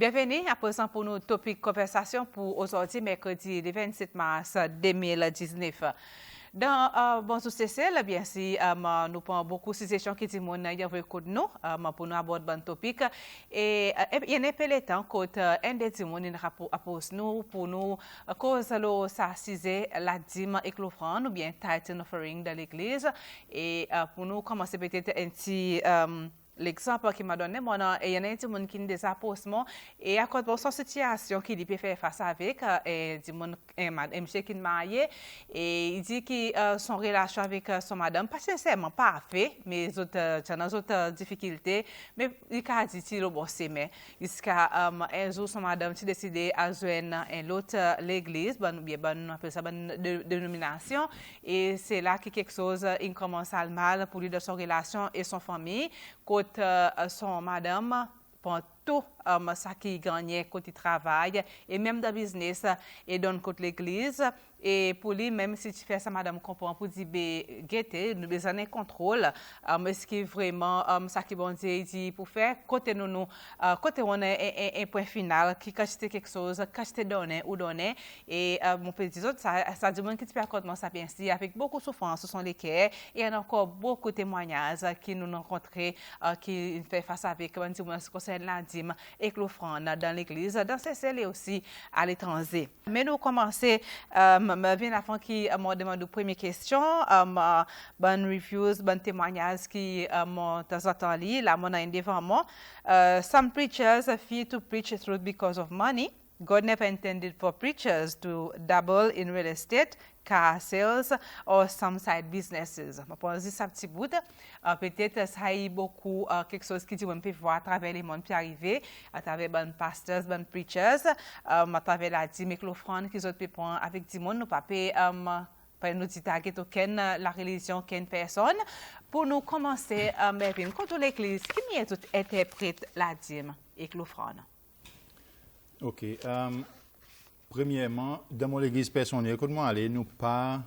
Bienvenue à présent pour nos topics conversation pour aujourd'hui, mercredi le 27 mars 2019. Dans bon sous-cessel, bien si nous prenons beaucoup de sessions qui disent mon y avait de nous pour nous aborder bon topic et il y a un peu de temps quand un des timons appose nous pour nous cause le s'assiser la dîme et l'offrande ou bien tithe offering de l'église et pour nous commencer peut-être un petit l'exemple qui m'a donné, il y a un petit monde qui a des appostements et à cause de son situation qu'il peut faire face avec, un monsieur qui est marié et il dit que son relation avec son madame, pas sincèrement parfait, mais il y a d'autres difficultés, mais il a dit qu'il est bon, mais jusqu'à un jour, son madame a décidé à joindre l'autre l'église, on appelle ça une dénomination, et c'est là que quelque chose il commence à le mal pour lui de son relation et son famille. Côté son madame, pour tout ça qui gagne côté travail et même dans le business et dans côté l'église. Et pour lui, même si tu fais ça, madame comprend pour dire, guetter, nous besoin d'un contrôle. Est-ce que vraiment, ça qui bon Dieu dit pour faire, côté nous, côté on a un point final, qui cache quelque chose, cache donné ou donné. Et mon petit autre, ça dit que tu peux raconter ça bien si, avec beaucoup de souffrance, ce sont les cœurs. Et il y a encore beaucoup de témoignages qui nous rencontrent, qui fait face avec, ce qui concerne la dîme et l'offrande dans l'église, dans ces celles et aussi à l'étranger. Mais nous commençons, bien avant qui m'a demandé la première question, bonne reviews, bon témoignage qui m'ont entendu, là, mon devant moi. Some preachers fear to preach the truth because of money. God never intended for preachers to dabble in real estate, car sales, or some side businesses. Je pense que ça petit bout. Peut-être ça y a beaucoup quelque chose qui dit on peut voir à travers les mondes puis arriver, à travers les pasteurs, les preachers, à travers la dîme et l'offrande qu'ils ont pu prendre avec du monde, nous pas pas nous dire aucune la religion, aucune personne. Pour nous commencer, Mervyn, contre l'église, qui mieux interprète la dîme et l'offrande? OK. Premièrement, dans mon église personnelle, quand moi aller, nous pas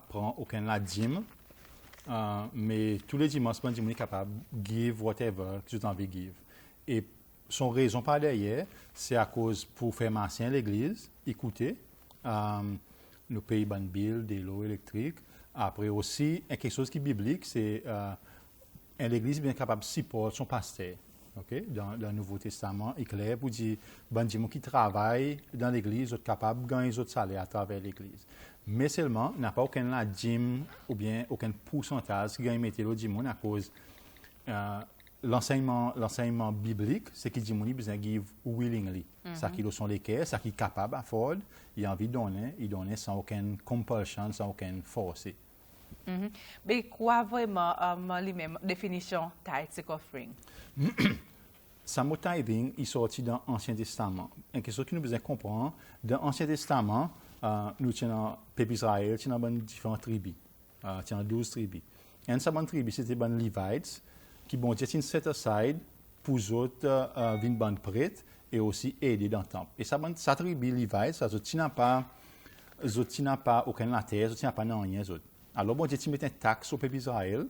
prendre aucun la dîme, mais tous les dimanches, on est capable de give whatever que tu as envie de give. Et son raison par derrière, c'est à cause pour faire marcher l'église, écouter, nous payer ban bill, de l'eau électrique. Après aussi, quelque chose qui est biblique, c'est l'église bien capable de supporter son pasteur. Okay? Dans le Nouveau Testament, il est clair pour dire que les gens qui travaillent dans l'Église sont capables de gagner des salaires à travers l'Église. Mais seulement, il n'y a pas aucun dîme ou bien aucun pourcentage qui gagne météo du monde à cause l'enseignement biblique, c'est qu'il dit que besoin de give willingly. Ça qui sont les cœurs, ça qui est capable d'afford, il a envie de donner, il donne sans aucune compulsion, sans aucune force. Mais quoi vraiment la même définition tithe offering? Ça mot tithing est sorti dans l'Ancien Testament. Et quelque chose que nous devons comprendre, dans l'Ancien Testament, nous avons le peuple Israël, nous avons différentes tribus, nous avons 12 tribus. Et ces tribus, c'était les Levites, qui ont été set aside pour les autres venir ban prêtre et aussi aider dans le temple. Et cette tribu Levites, ça n'a pas aucun terre, ça n'a pas rien. Alors, bon Dieu, tu mets un taxe au peuple Israël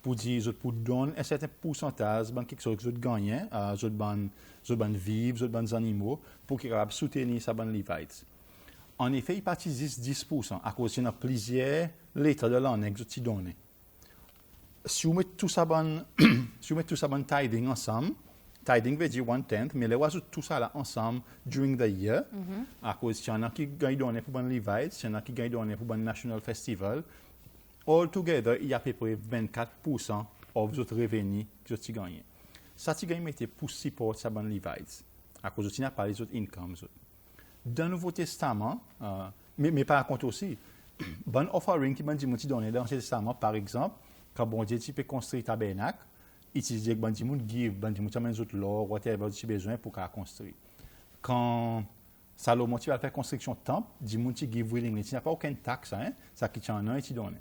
pour dire, pour donner un certain pourcentage, quelque chose que vous gagnez, vous vivre, vous animaux, pour qu'ils soient soutenir ces Levites. En effet, ils participent 10% à cause de plusieurs lettres de l'année que vous donnez. Si vous mettez tout ça tithing ensemble, tithing veut dire 1/10, mais les oiseaux tout ça là ensemble during the year, à cause qu'il y en a qui gagnent donner pour les Levites, il y en a qui gagnent donner pour le National Festival. All together, il y a à peu près 24% de votre revenu que vous gagnez. Ça, tu gagnes pour supporter ça les Levites, à cause de tu n'as pas les autres incomes. Dans le Nouveau Testament, mais par contre aussi, bon offering qui m'a dit donné dans l'Ancien Testament, par exemple, quand bon Dieu tu peux construire un tabernacle, utiliser bon Dieu give, bon Dieu tu amènes autres l'or, whatever tu as besoin pour construire. Quand Salomon tu vas faire construction de temple, Dieu tu give willingly, tu n'as pas aucune taxe, ça qui t'en a et tu donnes.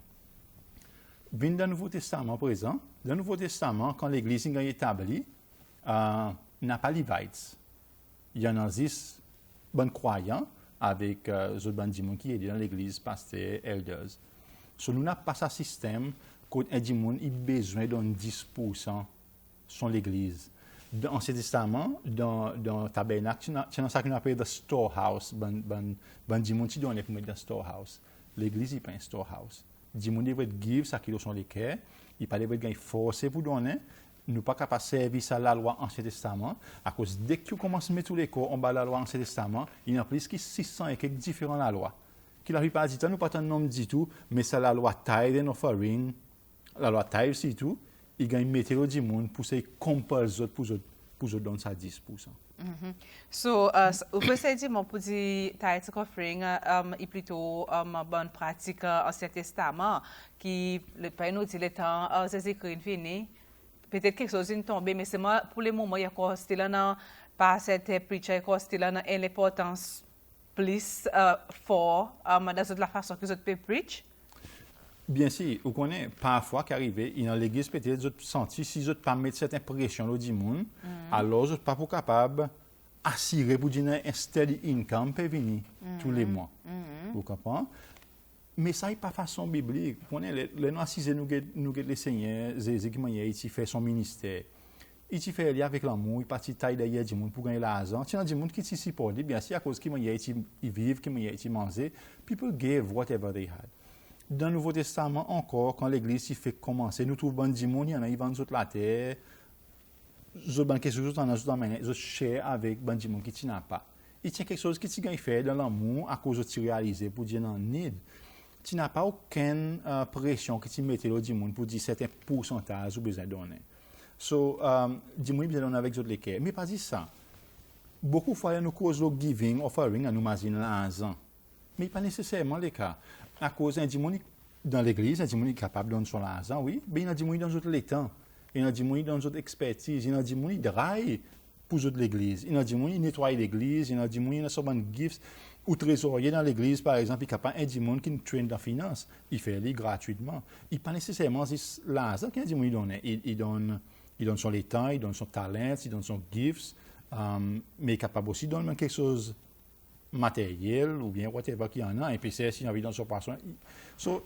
Dans le Nouveau Testament présent, dans le Nouveau Testament, quand l'Église est établie, n'a pas Levites. Il y en a 10 bons croyants avec les autres gens qui aident dans l'Église, pasteurs, elders. So, nous n'avons pas ce système quand un gens a besoin de 10% sur l'Église. dans l'Ancien Testament, dans le tabernacle, tu as ça qu'on appelle le storehouse. Ben, dis-moi, tu donnes pour mettre dans le storehouse. L'église, il n'est pas un storehouse. Dis-moi, il va give ça qui sont les cœurs. Il ne va pas forcer pour donner. Nous ne sommes pas capables de servir ça la loi Ancien Testament. À cause dès que tu commences à mettre tous les corps en bas de la loi Ancien Testament, il y a plus de 600 et quelques différents la loi. Qui la plupart du temps, nous pas un nom du tout, mais c'est la loi tithe and offering, la loi tithe aussi tout. Il gagne mettre le monde pour se comparer les autres pour donner ça 10%. So, vous pouvez dire pour dire tithe offering est plutôt bonne pratique Ancien Testament qui le pas nous dit le temps c'est écrit fini. Peut-être quelque chose est tombé, mais c'est moi pour le moment il y a encore style là pas cette preacher encore style là l'importance plus fort dans la façon que vous peut preach. Bien sûr, vous connaissez parfois qu'arriver dans l'église peut-être vous senti si vous pas mettre cette impression au monde, alors vous pas capable assurer pour dire un steady income peut venir tous les mois. Vous comprenez? Mais ça n'est pas façon biblique. Vous connaissez les nous assisés nous les seigneurs Jésus qui m'a dit fait son ministère. Il fait aller avec l'amour, il partit taille derrière du monde pour gagner l'argent. Tu as du monde qui t'y supporte, bien sûr à cause qui m'a dit ils vivent, qui m'a dit manger, people give whatever they had. Dans le Nouveau Testament encore, quand l'Église fait commencer, nous trouvons des gens, il y en a qui vendent la terre, ils ont quelque chose ils share avec des gens qui n'ont pas. Il y a quelque chose qui tu fait dans l'amour à cause de tu réaliser pour dire non, need. Tu n'as pas aucune pression que tu mets dans le monde pour dire certain pourcentage ou besoin de donner. So, dis-moi bien donner avec les cœurs. Mais pas dit ça. Beaucoup de fois, nous causons le giving, offering, à nous imaginer l'argent. Mais pas nécessairement le cas. À cause d'un démon dans l'église, un démon est capable de donner son argent, oui, mais il y a un démon dans les temps, il y a un démon dans notre expertise, il y a un démon qui travaille pour l'église, il y a un démon qui nettoie l'église, il y a un démon qui a souvent gifts ou trésorier dans l'église, par exemple, il y a un démon qui traîne dans la finance, il fait les gratuitement. Il n'est pas nécessairement l'argent qu'un démon donne. Il donne son temps, il donne son talent, il donne son gifts, mais il est capable aussi de donner quelque chose matériel ou bien whatever qu'il y en a, et puis c'est si envie dans son personne. So,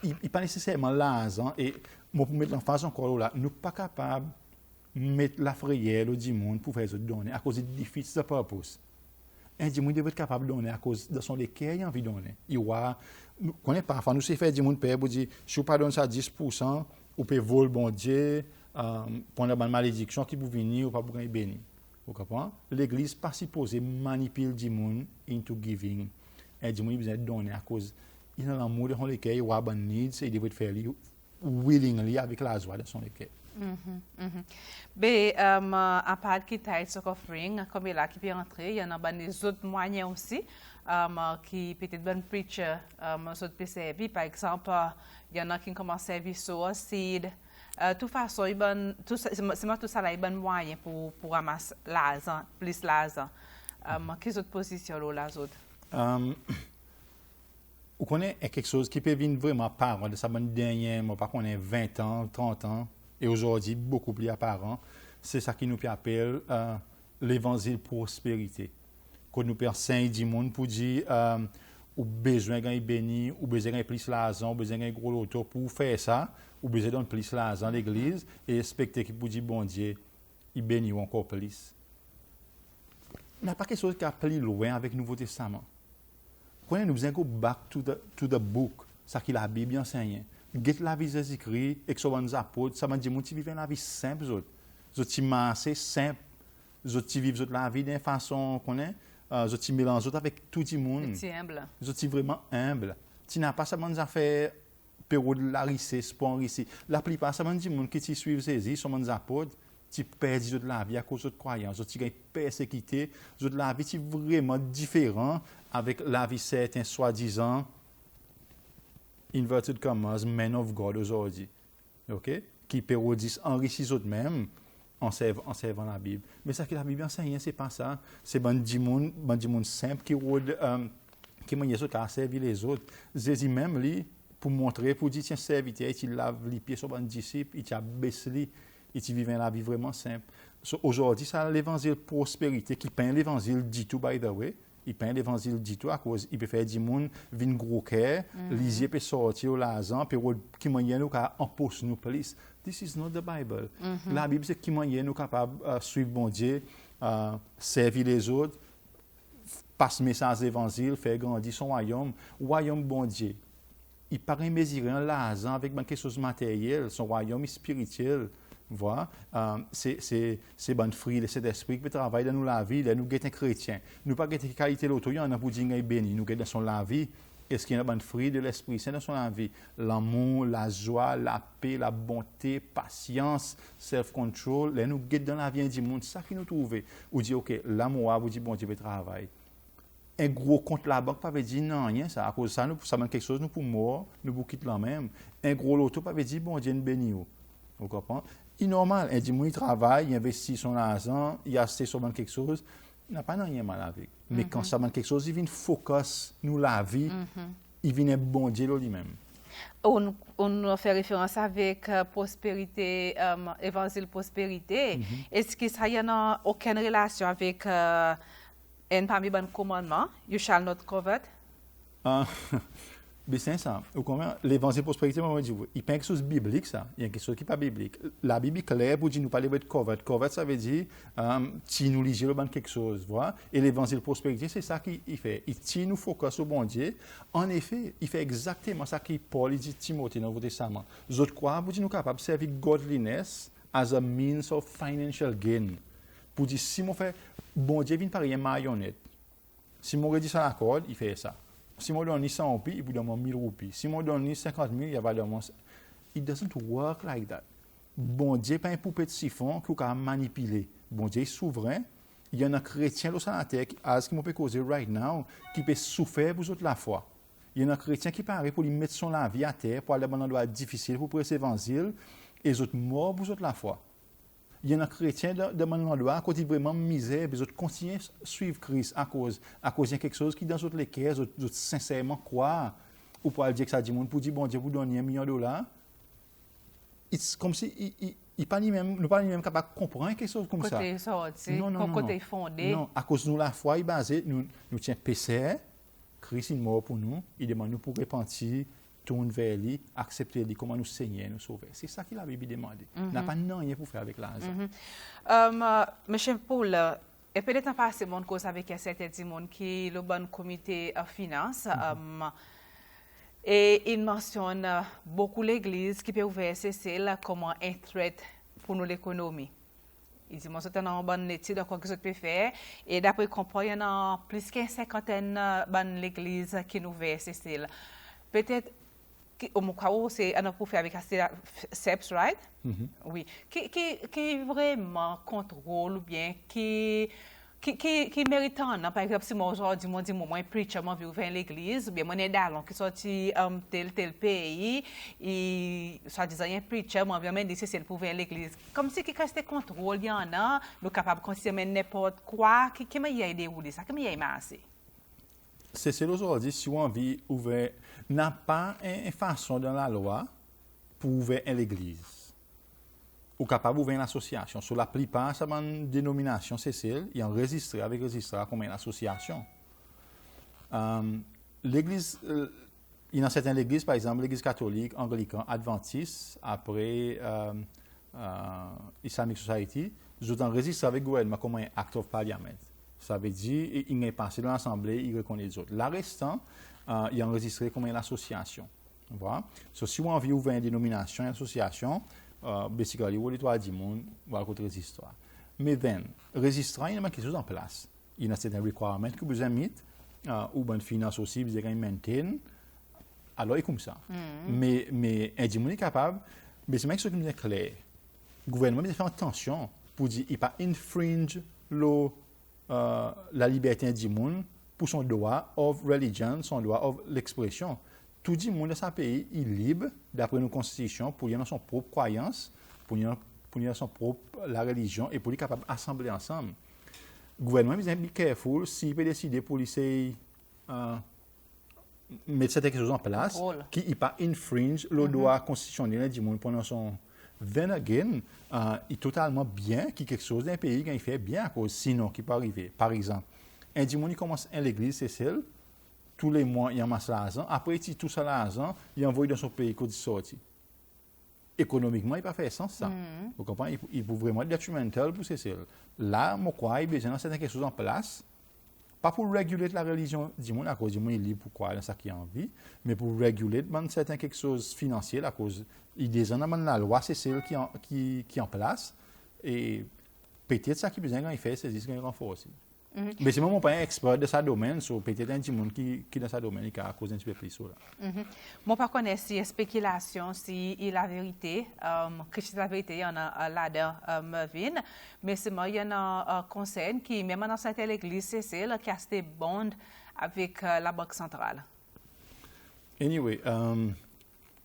il n'est pas nécessairement l'argent, et moi pour mettre l'emphase encore là, nous ne sommes pas capables de mettre la frayère du monde pour faire ce donner à cause du déficit de purpose. Un démon doit être capable de donner à cause de son équerre il a envie de donner. Il connaît parfois, nous c'est fait du monde père pour dire, si vous ne donne ça 10%, vous pouvez voler bon Dieu, prendre une malédiction qui vous venir ou pas pour gagner béni. Vous comprenez? L'église n'est pas supposée manipuler du monde into giving. Et du monde, il besoin de donner à cause il a l'amour de son équerre, il a besoin needs, et il doit faire willingly avec la joie de son équerre. Mais à part qui tithe offering, comme il a qui peut entrer, il y en a des autres moyens aussi qui peut-être bon preacher autres peut servir. Par exemple, il y en a qui commencent à servir sur seed. De toute façon, c'est tout ça là, il y a moyen pour ramasser l'argent, plus l'argent. Quelles autres positions là, les autres? Vous connaissez quelque chose qui peut venir vraiment apparent de ça dernier, moi, par contre, 20 ans, 30 ans, et aujourd'hui, beaucoup plus apparent. C'est ça qui nous appelle l'évangile prospérité. Quand nous perdons 5-10 monde pour dire, ou besoin de béni, ou besoin de plus l'argent, ou besoin de gros loto pour faire ça, ou besoin de donner plus l'argent à l'église, et expecter qu'il pour dire, bon Dieu, il bénit encore plus. Il n'y a pas quelque chose qui a plus loin avec le Nouveau Testament. Quand nous besoin de go back to the book, ça qui la Bible enseigne. Get la vie Jésus-Christ, et que ce soit apôtres, ça m'a dit, moi, tu vis la vie simple, tu marches simple, tu vis la vie d'une façon qu'on est, tu mélanges avec tout le monde. Tu es humble. Tu es vraiment humble. Tu n'as pas seulement des affaires, période de la richesse, pour enrichir. La plupart, ça m'a dit, les gens qui suivent Jésus sont des apôtres, tu perds de la vie à cause de croyances, tu gagnes persécuté, de la vie, tu es vraiment différent avec la vie certaine, soi-disant, inverted commas, men of God aujourd'hui, ok? Qui parodisent, enrichissent eux-mêmes en servant la Bible. Mais ça que la Bible enseigne, c'est pas ça. C'est du monde simple qui m'a dit à servir les autres. Jésus même, lui, pour montrer, pour dire, tiens, serviteur, il lave les pieds sur un disciple, il t'a baissé, et tu vis la vie vraiment simple. So, aujourd'hui, ça l'évangile prospérité qui peint l'évangile dit tout, by the way. Il peint l'évangile dit tout à cause, il peut faire du monde, vin gros cœur, lisier peut sortir au l'argent, puis qui moyen nous qu'à empoche nous police. This is not the Bible. La Bible, c'est qui moyen nous capable de suivre bon Dieu, servir les autres, passer message d'évangile, faire grandir son royaume bon Dieu. Il paraît mesurer l'argent avec quelque chose de matériel, son royaume est spirituel. Voilà. C'est bon fruit de cet esprit qui peut travailler dans nous la vie, nous sommes chrétiens. Nous pas de qualité l'autre, il y en a pour dire béni, nous sommes dans son la vie. Est-ce qu'il y a un bon fruit de l'esprit, c'est dans son la vie. L'amour, la joie, la paix, la bonté, patience, self-control, nous sommes dans la vie du monde, c'est ça qui nous trouve. Vous dites, ok, l'amour, vous dites, bon Dieu, travail. Un gros compte la banque, pas veut dire non, rien, ça. À cause de ça, ça manque quelque chose, nous pour mort, nous pour quitter la même. Un gros loto, pas veut dire, bon Dieu, nous béni. Vous comprenez? Il est normal, un dimanche, il travaille, il investit son argent, il achète sur quelque chose, il n'a pas rien mal avec. Mais quand ça manque quelque chose, il vient focus nous la vie, il vient un bon Dieu lui-même. On fait référence avec prospérité, évangile prospérité. Est-ce que ça y a aucune relation avec un parmi les commandements, you shall not covet? Mais c'est ça. L'évangile prospérité, moi, je dis, il y a quelque chose de biblique, ça. Il y a quelque chose qui n'est pas biblique. La Bible est claire pour dire, nous parler de covet. Covet, ça veut dire, si nous lisons quelque chose, voilà. Et l'évangile prospérité, c'est ça qu'il fait. Il nous focus sur bon Dieu. En effet, il fait exactement ça que Paul dit Timothée dans le Nouveau Testament. Les autres croient, pour dire, nous sommes capables de servir godliness as a means of financial gain. Pour dire, si on fait, bon Dieu vient par une marionnette. Si on redit ça à la corde, il fait ça. Si je donne 100 roupies, il vous donne 1000 roupies. Si je donne 50 000, il va donner. It doesn't work like that. Bon Dieu n'est pas un poupée de siphon qu'on peut manipuler. Bon Dieu est souverain. Il y a un chrétien dans la terre, à ce qui peut causer right now, qui peut souffrir pour toute la foi. Il y a un chrétien qui paraît pour lui mettre son la vie à terre, pour aller dans un endroit difficile, pour prêcher l'évangile, et les autres morts pour toute la foi. Il y a un chrétien de mon endroit qui est vraiment misère, les autres continuent à suivre Christ à cause de quelque chose qui dans les autres cœurs, les autres sincèrement croient, ou pour dire que ça dit monde pour dire bon Dieu vous donner $1 million. C'est comme si nous pas même capable de comprendre quelque chose comme ça. Côté sorti, côté fondé. Non, à cause de nous la foi est basée, nous tient péché, Christ est mort pour nous, il demande nous pour repentir. Tourne vers lui, accepter lui, comment nous saigner, nous sauver. C'est ça que la Bible demande. N'a pas rien pour faire avec l'argent. Monsieur Paul, et peut-être passer mon cause avec certains monde qui est le bon comité de finances. Et il mentionne beaucoup l'Église qui peut ouvrir celle comme un trait pour nous l'économie. Il dit, moi, c'est une bonne étude, quoi que je peux faire. Et d'après comprendre, il y en a plus qu'une cinquantaine de l'Église qui nous ouvert celle. Peut-être au Mokao, c'est un pour faire avec SEPS, right? Oui. Qui vraiment contrôle ou bien qui mérite, par exemple, si moi aujourd'hui, moi dis moi preacher, moi ouvrir l'église, ou bien moi dans qui sorti tel pays, et soit disant un preacher, moi vraiment nécessaire pour ouvrir l'église. Comme si qui reste contrôle, il y en a, nous capable de considérer n'importe quoi, qui m'a y déroulé ça, qui m'a y massé. C'est aujourd'hui, si on veut ouvrir, n'a pas une façon dans la loi pour ouvrir l'église. Ou capable d'ouvrir une association. Sur la plupart, ça a une dénomination Cécile, il y a enregistré avec registré comme une association. L'église, il y a certaines églises, par exemple, l'église catholique, anglicane, adventiste, après Islamic Society, ils ont enregistré avec le gouvernement comme un act of parliament. Ça veut dire qu'il est passé dans l'Assemblée, il reconnaît les autres. Le restant, il est enregistré comme une association. Voilà. So, si on veut ouvrir une dénomination, une association, basically, on doit dire monde, on va écouter registre. Mais then, registre, il y a quelque chose en place. Il y a certains requirements que vous avez mis, ou bonne finance aussi, vous avez maintain. Alors, il est comme ça. Mais un dimanche est capable, mais c'est même ce qui me dit clair. Le gouvernement doit faire attention pour dire qu'il ne pas infringe la liberté du monde pour son droit of religion, son droit of l'expression. Tout le monde dans ce pays est libre, d'après nos constitutions, pour y avoir son propre croyance, pour y avoir son propre la religion et pour être capable d'assembler ensemble. Le gouvernement est bien careful s'il peut décider pour essayer mettre quelque chose en place qui n'est pas infringe le droit constitutionnel du monde pendant son. Then again, il est totalement bien qu'il y ait quelque chose d'un pays qui fait bien à cause, sinon qui peut arriver. Par exemple, Un dimanche, il commence à l'église, c'est celle. Tous les mois, il amasse l'argent. Après, il tire tout ça l'argent, il envoie dans son pays quand il sortit. Économiquement, il n'a pas fait sens, ça. Vous comprenez? Il peut vraiment être détrimental pour ces celles. Là, moi, crois, il y a besoin de certaines choses en place. Pas pour réguler la religion du monde, à cause du monde il est libre pour croire dans ça qui a envie, mais pour réguler certaines quelque chose financier, à cause il des dans la loi, c'est celle qui en place. Et peut-être ça qui besoin quand il fait, c'est ce qu'il renforce aussi. Mais c'est moi pas un expert de sa domaine, so peut-être un petit monde qui dans sa domaine qui a cause un petit peu plus sur là. Moi pas connais si spéculation si il la vérité que c'est la vérité il y en a là-dedans Mervyn, mais c'est moi il y en a un conseil qui même dans cette église c'est là qui a acheté bond avec la banque centrale. Anyway,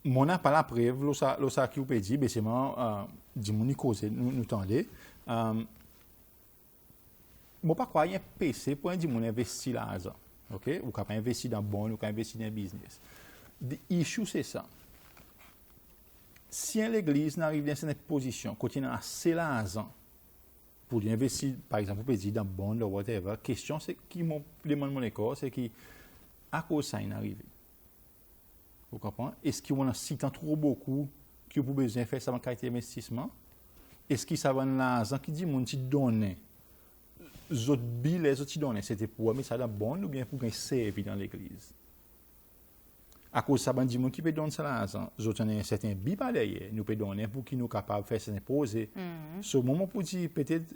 mon n'a pas la preuve lo ça qui peut dire mais c'est moi du monde cause nous tendez moi pas croire un PC pour un dit mon investir l'argent, OK, ou quand investir dans bon ou quand investir dans business. The issue c'est ça. Si l'église n'arrive dans cette position, quand il a assez l'argent pour investir par exemple pour payer dans bon ou whatever, question c'est qui me demande mon école, c'est qui à cause ça il arrive. Vous comprenez? Est-ce qu'il y a un site trop beaucoup qui vous besoin faire ça en qualité d'investissement? Est-ce qu'il savent l'argent qui dit mon ti donner les autres billes, les autres donnent, c'était pour mettre ça dans bon ou bien pour gagner servir dans l'église. À cause de ça, ben, dis-moi qui peut donner ça l'argent. Les autres ont un certain billes par derrière, nous peut donner pour qu'ils nous capables de faire ça imposer. Ce moment pour dire peut-être,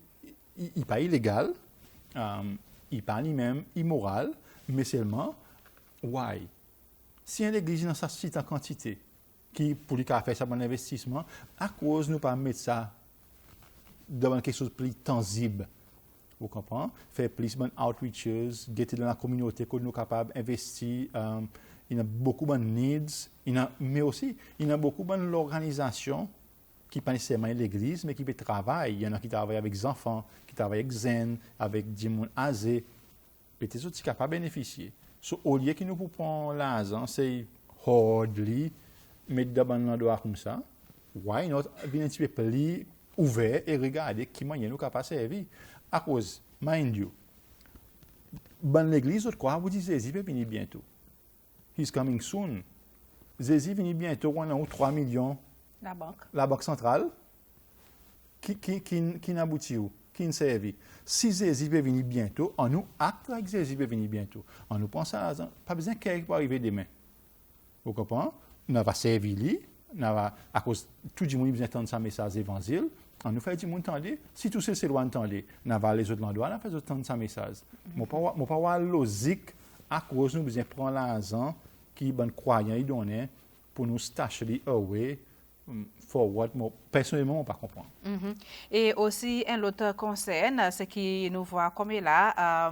il n'est pas illégal, il n'est pas lui-même immoral, mais seulement, why? Si une église dans sa site en quantité, qui pour lui faire ça bon investissement, à cause nous pas mettre ça dans quelque chose de plus tangible. Vous comprenez? Faire plus de outreaches, guetter dans la communauté que nous sommes capables d'investir. Il y a beaucoup de needs, mais aussi il y a beaucoup d'organisations qui ne sont pas nécessairement l'église, mais qui peuvent travailler. Il y en a qui travaillent avec les enfants, qui travaillent avec Zen, avec des gens âgés. Peut-être aussi capables de bénéficier. So, au lieu que nous pouvons l'argent, c'est hardly mettre dans un endroit comme ça. Why not venir un petit peu plus ouvert et regarder qui moyen nous capables de servir. À cause, mind you, dans l'église, vous dites Jésus va venir bientôt. He's coming soon. Jésus va venir bientôt, on a 3 millions. La banque centrale, qui n'aboutit où? Qui ne servi? Si Jésus va venir bientôt, on nous acte avec Jésus va venir bientôt. On nous pense à ça, pas besoin qu'il va arriver demain. Vous comprenez? On va servir lui, à cause tout le monde a besoin d'entendre sa message évangile. On nous fait du monde entendre. Si tout ça c'est loin d'entendre, on va les autres endroits, on fait entendre sa message. Moi pas avoir logique à cause nous besoin prendre l'argent qui ben croyant il donne pour nous stacher away forward. Moi personnellement on pas comprendre. Et aussi un autre conseil c'est qui nous voit comme là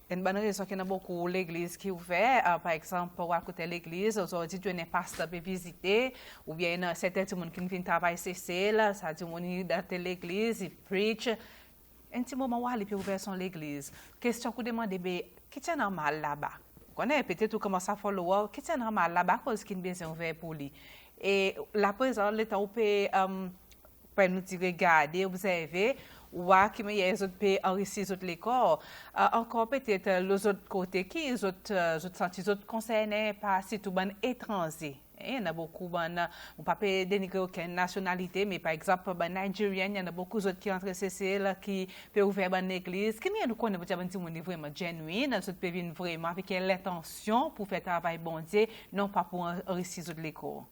une bonne raison qu'il y a beaucoup l'église qui est ouverte, par exemple, pour écouter l'église, aujourd'hui, tu n'es pas pasteur pour visiter, ou bien certains gens qui viennent travailler cessé, ça dit, on est dans l'église, ils preach. Un petit moment où ils peuvent ouvrir son l'église. Question que vous demandez, qui est normal là-bas? Vous connaissez peut-être vous commencez à follow, qui est normal là-bas, parce qu'il y a besoin ouvert pour lui. Et la présence, l'État, on peut nous regarder, observer, ou qui me y a les autres pays enrichis les autres l'école encore peut-être les autres côtés qui les autres senti les autres concernés par si tout bon étranger. Il y en a beaucoup on pas dénigrer aucune nationalité mais par exemple ben nigérien il y en a beaucoup d'autres qui entrent CCL qui peut ouvrir une église qui nous connaît pour dire on est vraiment genuine nous peut venir vraiment avec l'intention pour faire travail bon Dieu non pas pour enrichir les autres l'école.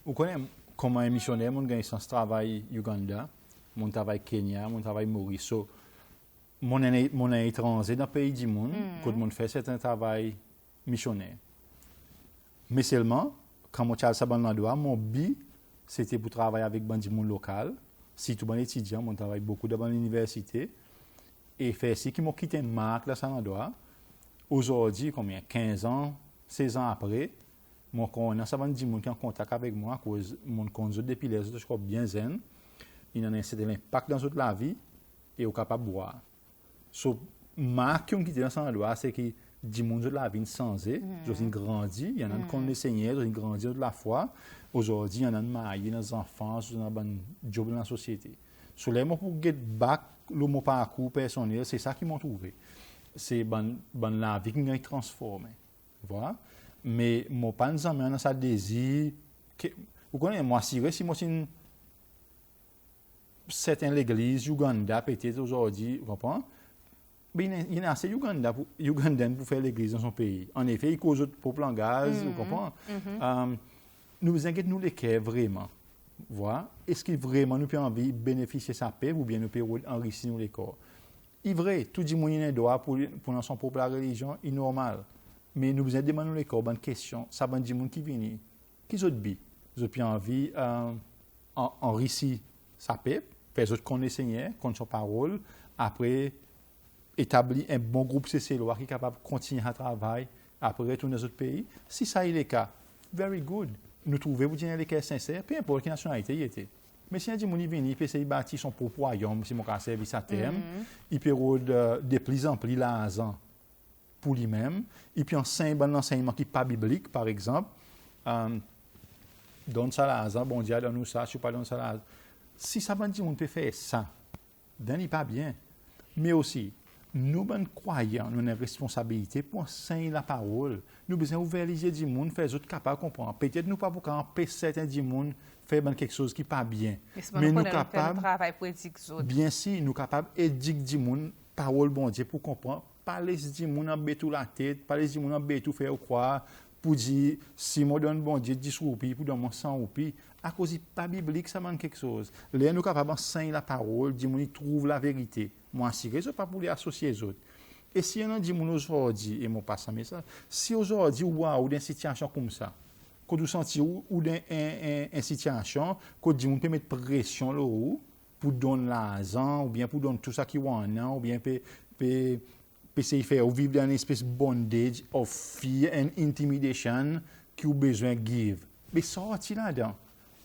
Vous connaissez comme un missionnaire, mon gagne sans travail Uganda, mon travail Kenya, mon travail Maurice. Mon étranger dans le pays du monde, quand mon fait c'est un travail missionnaire. Mais seulement quand mon Charles Saban l'endroit, mon but c'était pour travailler avec des gens local, si tout bon étudiant, mon travail beaucoup dans l'université et faire ce qui m'a quitté une marque là ça l'endroit. Aujourd'hui, combien 15 ans, 16 ans après mon connaît ça va dire mon qui en contact avec moi à cause mon conjoint depuis les autres je crois bien zen il en a un certain impact dans toute la vie et au capable boire so marque qui était dans son endroit c'est que du monde de la vie sans ils ont grandi il y en a qui ont Seigneur ils ont grandi de la foi aujourd'hui il y en a marié nos enfants ils ont un bon job dans la société Sur les mots pour get back, le mot parcours personnel, c'est ça qui m'ont trouvé. C'est la vie qui m'a transformé. Voilà. Mais mon pas nous amène à ça désir. Vous connaissez, moi, si moi, c'est certaines l'église, Uganda, peut-être aujourd'hui, vous comprenez? Mais il y a assez Ugandais pour faire l'église dans son pays. En effet, ils causent pour plan gaz, vous comprenez? Nous inquiétons nous les cœurs vraiment. Voilà. Est-ce que vraiment nous pouvons envie de bénéficier de sa paix ou bien nous pouvons enrichir les corps? Il est vrai, tout le monde a droit pour son propre religion, c'est normal. Mais nous devons demander les corps, bonne question. Ça va dire monde qui vient. Qui ont envie? Ils ont envie d'enrichir sa paix, faire autres connaître Seigneur, connaître son parole, après établir un bon groupe CCLOA qui est capable de continuer à travailler, après retourner dans d'autres pays. Si ça est le cas, very good. Nous trouvons vous les cœurs sincères, peu importe quelle nationalité il était. Mais si un dit vient, il peut essayer de bâtir son propre royaume, si mon cas service à terme, il peut de plus en plus l'argent pour lui-même, et puis un enseignement qui n'est pas biblique, par exemple, donne ça l'argent, bon Dieu, donne-nous ça, je ne suis pas donne ça l'argent. Si ça veut dire qu'on peut faire ça, il n'est pas bien. Mais aussi, nous, croyants, nous avons une responsabilité pour enseigner la parole. Nous devons ouvrir les yeux du monde, faire les autres capables de comprendre. Peut-être nous pas pour empêcher certains du monde faire quelque chose qui n'est pas bien. Mais nous capables, bien sûr, nous capables d'éduquer du monde, parole bon Dieu, pour comprendre. Pas les du monde en bêtou la tête, pas les du monde en bêtou faire croire, pour dire, si moi donne bon Dieu 10 roupies, pour donner 100 roupies, à cause du pas biblique, ça manque quelque chose. Là, nous capables d'enseigner la parole, du monde trouve la vérité. Moi, si je ne pas pour les associer aux autres. Et si on dit aujourd'hui, et moi passe un message, si aujourd'hui, waouh, dans une situation comme ça, quand vous sentez ou dans une situation, quand vous peut mettre pression là pour donner l'argent, ou bien pour donner tout ça qui est en ou bien peut essayer de faire vivre dans une espèce de bondage of fear and intimidation qui a besoin de give. Mais sortir là-dedans.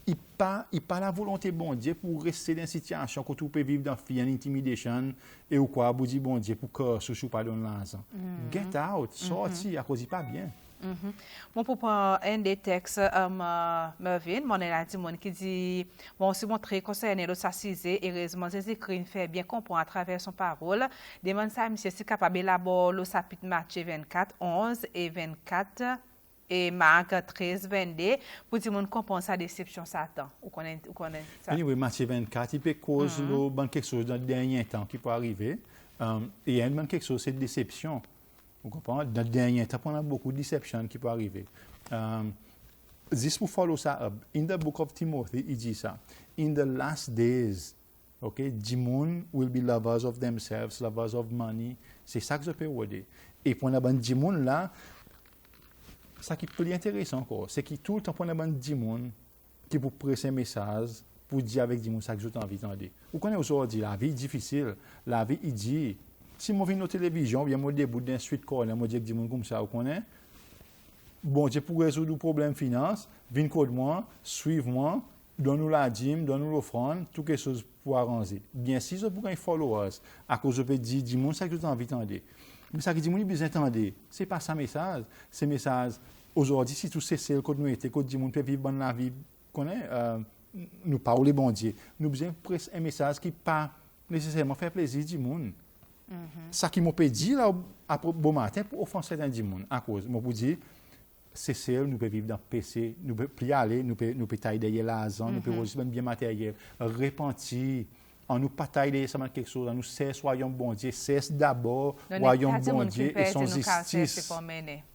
Il n'y a pas la volonté bon Dieu pour rester dans une situation où tu peux vivre dans fear and intimidation et ou quoi, vous dire bon Dieu pour que ce ne pas donner l'argent. Get out, sortir, à cause il pas bien. Bon, pour prendre un des textes, Mervyn, mon élan qui dit, bon, si montrer concerné le sacisé, heureusement, Jésus-Christ fait bien comprendre à travers son parole, demande ça, monsieur, si capable d'élaborer le chapitre Matthieu 24, 11 et 24, et Marc 13, 22, pour dire qu'on comprend sa déception Satan. Vous connaissez ça? Oui, Matthieu 24, il peut causer quelque chose dans le dernier temps qui peut arriver. Et il y a quelque chose, c'est déception. Vous comprenez? Dans le dernier temps, on a beaucoup de déceptions qui peuvent arriver. Juste pour follow ça up, in the book of Timothy, il dit ça. In the last days, okay, the moon will be lovers of themselves, lovers of money. C'est ça que je peux vous dire. Et pour la bande du monde là, ça qui est plus intéressant encore, c'est que tout le temps, pour la bande du monde qui pour presser un message, pour dire avec du monde ça que j'ai envie d'entendre. Vous connaissez aujourd'hui, la vie est difficile. La vie, il dit, si je viens à la télévision, bien, je débute d'un suite corner, je dis que du monde comme ça, vous connaissez? Bon, je pour résoudre le problème finance, viens code moi, suivez-moi, donne-nous la dîme, donne-nous l'offrande, tout quelque chose pour arranger. Bien, si je pour un followers, à cause je peux dire, du monde ça que j'ai envie d'entendre. Mais ça qui dit, il besoin d'entendre. Ce n'est pas ça message. C'est message, aujourd'hui, si tout c'est celle que nous étions, que du monde peut vivre dans la vie, nous parlons bon Dieu. Nous besoin de un message qui pas nécessairement faire plaisir du monde. Ça qui m'a dit là, après bon matin, pour offenser certains du monde. À cause, moi, vous dire, c'est celle, nous pouvons vivre dans le PC, nous pouvons plus aller, nous pouvons tailler derrière l'argent, nous pouvons aussi bien matériel, repentir. En nous batailler ça quelque chose, en nous cesse royaume bon Dieu, cesse d'abord royaume bon Dieu et son justice.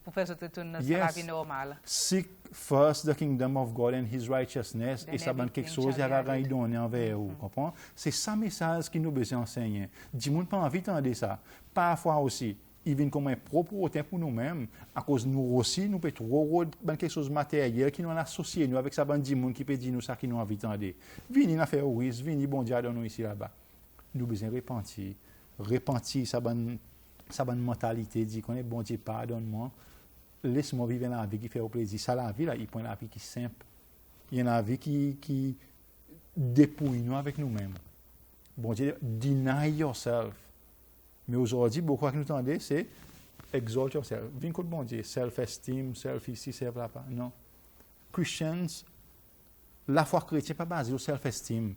Pour faire la vie normale. Seek first the kingdom of God and his righteousness, et ça donne quelque chose, il y a rien donné envers vous, comprenez? C'est ça message qui nous besoin enseigner. Dis-moi pas envie d'entendre ça. Parfois aussi, il vient comme un propriété pour nous-mêmes, à cause de nous aussi, nous pouvons trouver quelque chose de matériel qui nous associe nous avec ça bande de monde qui peut dire nous ça qui nous envie d'entendre. Venez nous faire oui, venez bon Dieu dans nous ici là-bas. Nous besoin repentir ça bonne mentalité dit qu'on est bon Dieu pardonne-moi. Laisse-moi vivre la vie qui fait au plaisir. Ça la vie là, il prend la vie qui est simple. Il y a une vie qui dépouille nous avec nous-mêmes. Bon Dieu, deny yourself. Mais aujourd'hui, beaucoup que nous entendons, c'est exalt yourself. Viens côté bon Dieu, self-esteem, self-ici, self-là-bas. Non. Christians, la foi chrétienne n'est pas basée sur self-esteem.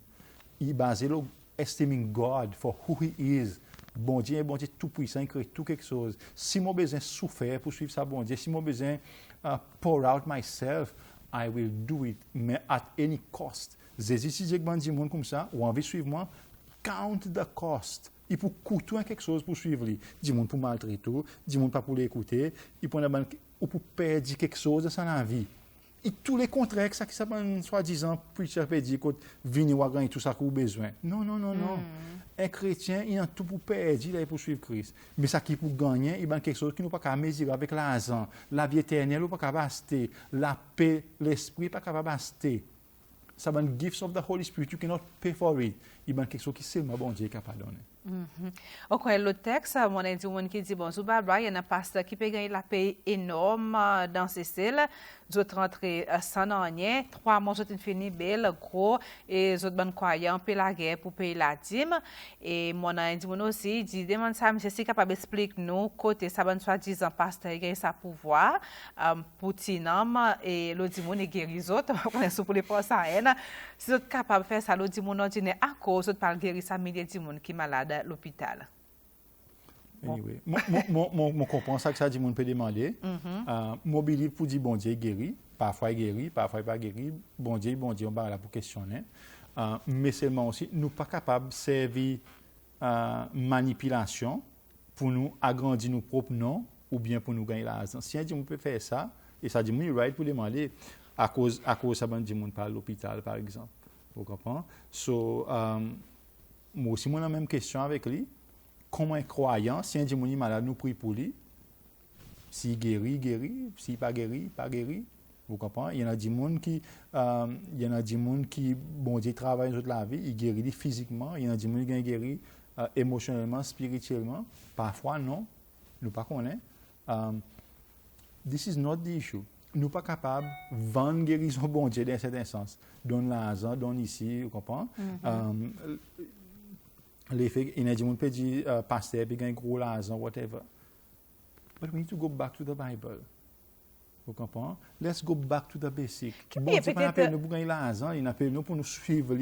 Il est basée sur estimating God for who He is. Bon Dieu est bon Dieu tout puissant, il crée tout quelque chose. Si moi besoin souffrir pour suivre ça, bon Dieu, si moi besoin pour out myself, I will do it, mais at any cost. Jésus, si j'ai dit monde comme ça, ou envie de suivre moi, count the cost. Il faut coûter quelque chose pour suivre lui. Dis monde pour maltraiter, dis monde pas pour l'écouter, il pour ou pour perdre quelque chose dans sa vie. Et tous les contraires, ça qui s'appelle soi-disant, preacher peut dire que venir ou gagner tout ça qu'on a besoin. Non, non, non, non. Un chrétien, il a tout pour perdre, il a pour suivre Christ. Mais ça qui pour gagner, il y a quelque chose qui nous pas qu'à mesurer avec l'argent. La vie éternelle, pas qu'à baster. La paix, l'esprit, pas qu'à baster. Ça va gifts of the Holy Spirit, you cannot pay for it. Il y a quelque chose qui seulement bon Dieu est capable de donner. Ok, le texte, mon a dit qui dit bon, sous Barbara, il y a un pasteur qui peut gagner la paix énorme dans ces cells. D'autres rentrent sans rien, 3 mois, ils fini belle, gros, et les autres bonnes croyants paient la guerre pour payer la dîme. Et mon a dit aussi, dit demande ça, monsieur, si capable d'expliquer nous, côté ça, ben soi-disant pasteur, il a sa pouvoir, pour tinam, et l'autre dit mon est guéri les autres, on est sous pour les penser à elle. Si vous êtes capable de faire ça, l'autre dit mon ordinaire à cause de par guérir ça, milliers de monde qui est malade à l'hôpital. Anyway, mon comprend ça que ça dit mon peut demander. Mon believe pour dire bon Dieu guéri, parfois il guérit, parfois il pas guéri. Bon Dieu, on va là pour questionner. Mais seulement aussi nous pas capable de servir manipulation pour nous agrandir nos propres noms ou bien pour nous gagner l'argent. Si on dit on peut faire ça et ça dit mon right pour demander à cause ça ben dit mon par l'hôpital par exemple. Vous comprenez? So moi aussi, moi, la même question avec lui. Comment un croyant, si un démon est malade, nous prions pour lui. S'il guérit, guérit. S'il pas guérit, pas guérit. Vous comprenez? Il y en a des gens qui, bon Dieu, travaillent toute la vie, ils guérissent physiquement. Il y en a des gens qui guérissent émotionnellement, spirituellement. Parfois, non. Nous ne connaissons pas. This is not the issue. Nous ne sommes pas capables de vendre guérison bon Dieu dans cet sens. Donne l'argent, donne ici, vous comprenez? L'effet, il y a des gens qui disent, pasteur, puis gagne gros l'argent, whatever. But we need to go back to the Bible. Vous comprenez? Let's go back to the basic. Bon Dieu pas appelle nous pour gagner l'argent, il appelle nous pour nous suivre,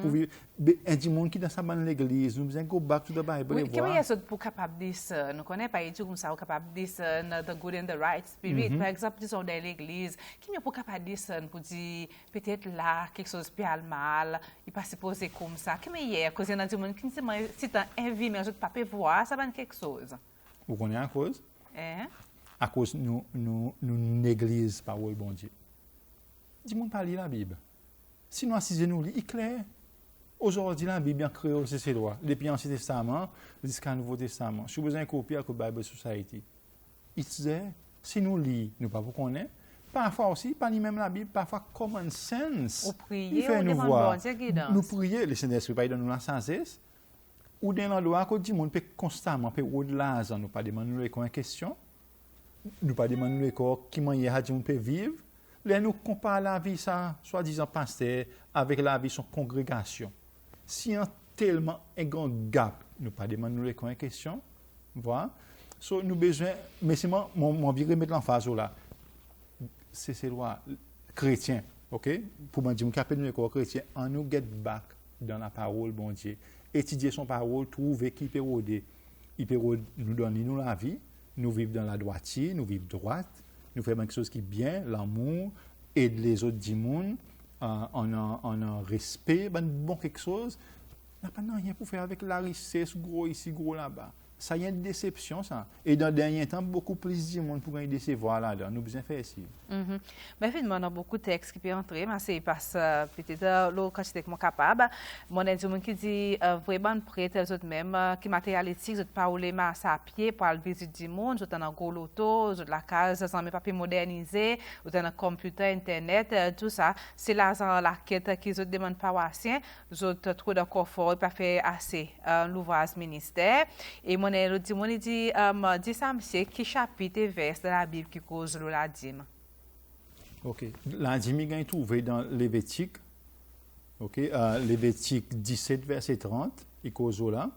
pour vivre. Il y a des gens qui dans sa bonne l'église, nous devons go back to the Bible. Oui, comment est-ce pour capable de discerner? Nous connaissons pas comme ça, capable de discerner the good and the right spirit. Par exemple, disons dans l'église, qui est pour capable de discerner pour dire peut-être là quelque chose peut aller mal, il pas supposé comme ça. Comment est cause il y a des gens qui si tu envie mais je pas peux voir, ça va quelque chose. Vous connaissez la cause? À cause nous négligeons la parole bon Dieu. Dis-moi pas lire la Bible. Si nous assisons nous lire, il est clair. Aujourd'hui, la Bible est créée, c'est ses droits. Depuis l'Ancien Testament jusqu'au Nouveau Testament. Si vous avez une copie avec la Bible Society, il disait, si nous lisons, nous ne pouvons pas connaître. Parfois aussi, pas ni même la Bible, parfois common sense. Ou prier, ou nous voir. Nous prier, le Saint-Esprit pas donne nous la sans cesse. Ou dans l'endroit où le monde peut constamment, peut au-delà, nous pas demander une question. Nous pas demander qui manière on peut vivre. Là, nous comparons la vie, ça, soi-disant pasteur, avec la vie de son congrégation. Si y a tellement un grand gap, nous pas demander une question. Voilà. So, nous besoin, mais c'est mon vie remettre l'emphase là. C'est loi chrétien, ok? Pour moi dire qu'on appelle nous chrétien, on nous get back dans la parole, bon Dieu. Étudier son parole, trouver qui peut aider. Il peut nous donner nous la vie, nous vivre dans la droiture, nous vivre droite, nous faire quelque chose qui est bien, l'amour, aider les autres du monde, en un respect, bon quelque chose. On n'a pas rien pour faire avec la richesse, gros ici, gros là-bas. Ça y a une déception, ça. Et dans le dernier temps, beaucoup plus de monde pour décevoir là-dedans. Nous besoin faire ici. Mais finalement, on a beaucoup de textes qui peuvent entrer, mais c'est parce que peut-être le quantité que je suis capable. Mon individu qui dit vraiment prêt, les autres même, qui matérialistique, je parle masse à pied pour aller visiter du monde, je suis dans gros loto, je la case, sans mes papiers modernisés, je suis dans computer, internet, tout ça. C'est là la quête qui je demande paroissien, je trouve de confort, pas fait assez l'ouvrage ministère. Et mon individu dit ça, monsieur, qui chapitre et verset de la Bible qui cause la dîme. Ok. La dîme est trouvée dans Lévitique. Ok. Lévitique 17, verset 30, il cause là.